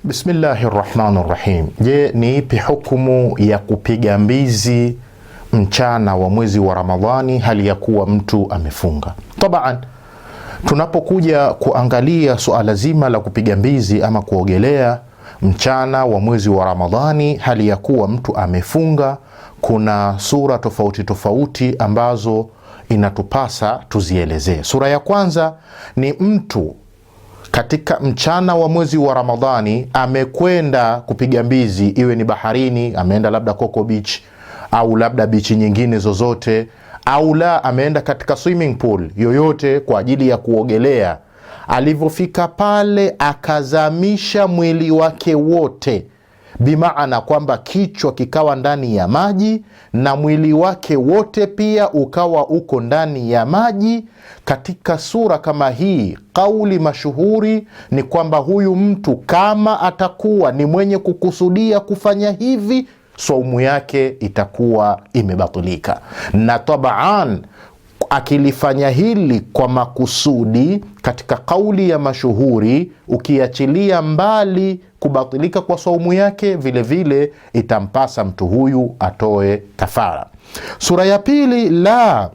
Bismillahirrahmanirrahim. Je, ni ipi hukumu ya kupiga mbizi mchana wa mwezi wa Ramadhani hali ya kuwa mtu amefunga? Tabaan, tunapokuja kuangalia suala zima la kupiga mbizi ama kuogelea mchana wa mwezi wa Ramadhani hali ya kuwa mtu amefunga, kuna sura tofauti tofauti ambazo inatupasa tuzielezee. Sura ya kwanza ni mtu katika mchana wa mwezi wa Ramadhani amekwenda kupiga mbizi, iwe ni baharini, ameenda labda Coco Beach au labda bichi nyingine zozote, au la ameenda katika swimming pool yoyote kwa ajili ya kuogelea. Alivyofika pale akazamisha mwili wake wote, bimaana kwamba kichwa kikawa ndani ya maji na mwili wake wote pia ukawa uko ndani ya maji. Katika sura kama hii, kauli mashuhuri ni kwamba huyu mtu kama atakuwa ni mwenye kukusudia kufanya hivi, saumu yake itakuwa imebatilika. Na tabaan akilifanya hili kwa makusudi, katika kauli ya mashuhuri, ukiachilia mbali kubatilika kwa saumu yake, vile vile itampasa mtu huyu atoe kafara. Sura ya pili, la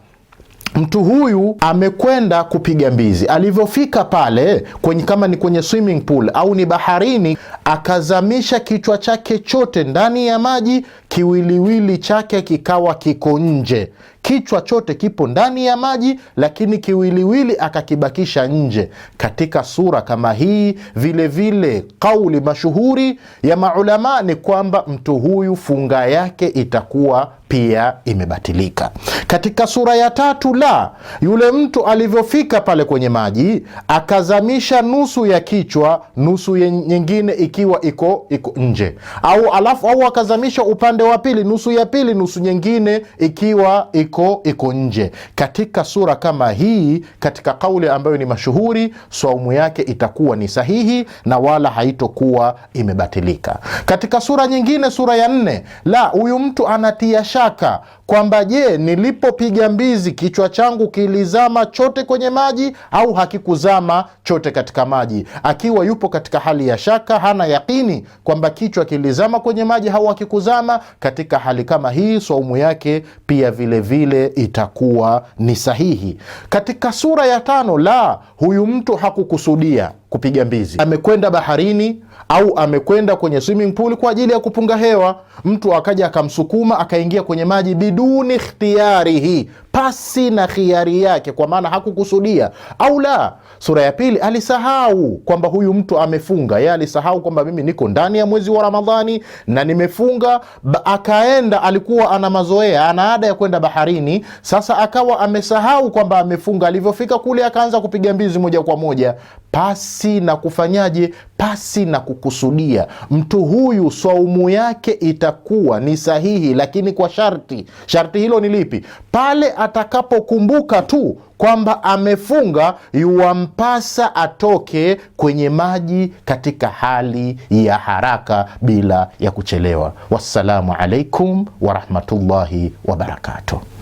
mtu huyu amekwenda kupiga mbizi, alivyofika pale kama ni kwenye swimming pool au ni baharini, akazamisha kichwa chake chote ndani ya maji, kiwiliwili chake kikawa kiko nje. Kichwa chote kipo ndani ya maji, lakini kiwiliwili akakibakisha nje. Katika sura kama hii, vile vile kauli mashuhuri ya maulama ni kwamba mtu huyu funga yake itakuwa pia imebatilika. Katika sura ya tatu, la yule mtu alivyofika pale kwenye maji akazamisha nusu ya kichwa, nusu nyingine ikiwa iko nje, au akazamisha upande wa pili, nusu ya pili, nusu nyingine ikiwa iko nje. Katika sura kama hii, katika kauli ambayo ni mashuhuri, saumu yake itakuwa ni sahihi na wala haitokuwa imebatilika. Katika sura nyingine, sura ya nne, la huyu mtu anatia shaka kwamba je, nilipopiga mbizi kichwa changu kilizama chote kwenye maji au hakikuzama chote katika maji? Akiwa yupo katika hali ya shaka, hana yakini kwamba kichwa kilizama kwenye maji au hakikuzama, katika hali kama hii saumu yake pia vile vile itakuwa ni sahihi. Katika sura ya tano, la huyu mtu hakukusudia kupiga mbizi, amekwenda baharini au amekwenda kwenye swimming pool kwa ajili ya kupunga hewa, mtu akaja akamsukuma akaingia kwenye maji biduni ikhtiyarihi, pasi na khiari yake, kwa maana hakukusudia. Au la, sura ya pili, alisahau kwamba huyu mtu amefunga. Yeye alisahau kwamba mimi niko ndani ya mwezi wa Ramadhani na nimefunga, akaenda, alikuwa ana mazoea, ana ada ya kwenda baharini, sasa akawa amesahau kwamba amefunga. Alivyofika kule akaanza kupiga mbizi moja kwa moja, pasi na kufanyaje? Pasi na kukusudia. Mtu huyu saumu yake itakuwa ni sahihi, lakini kwa sharti. Sharti hilo ni lipi? Pale atakapokumbuka tu kwamba amefunga, yuwampasa atoke kwenye maji katika hali ya haraka bila ya kuchelewa. Wassalamu alaikum warahmatullahi wabarakatuh.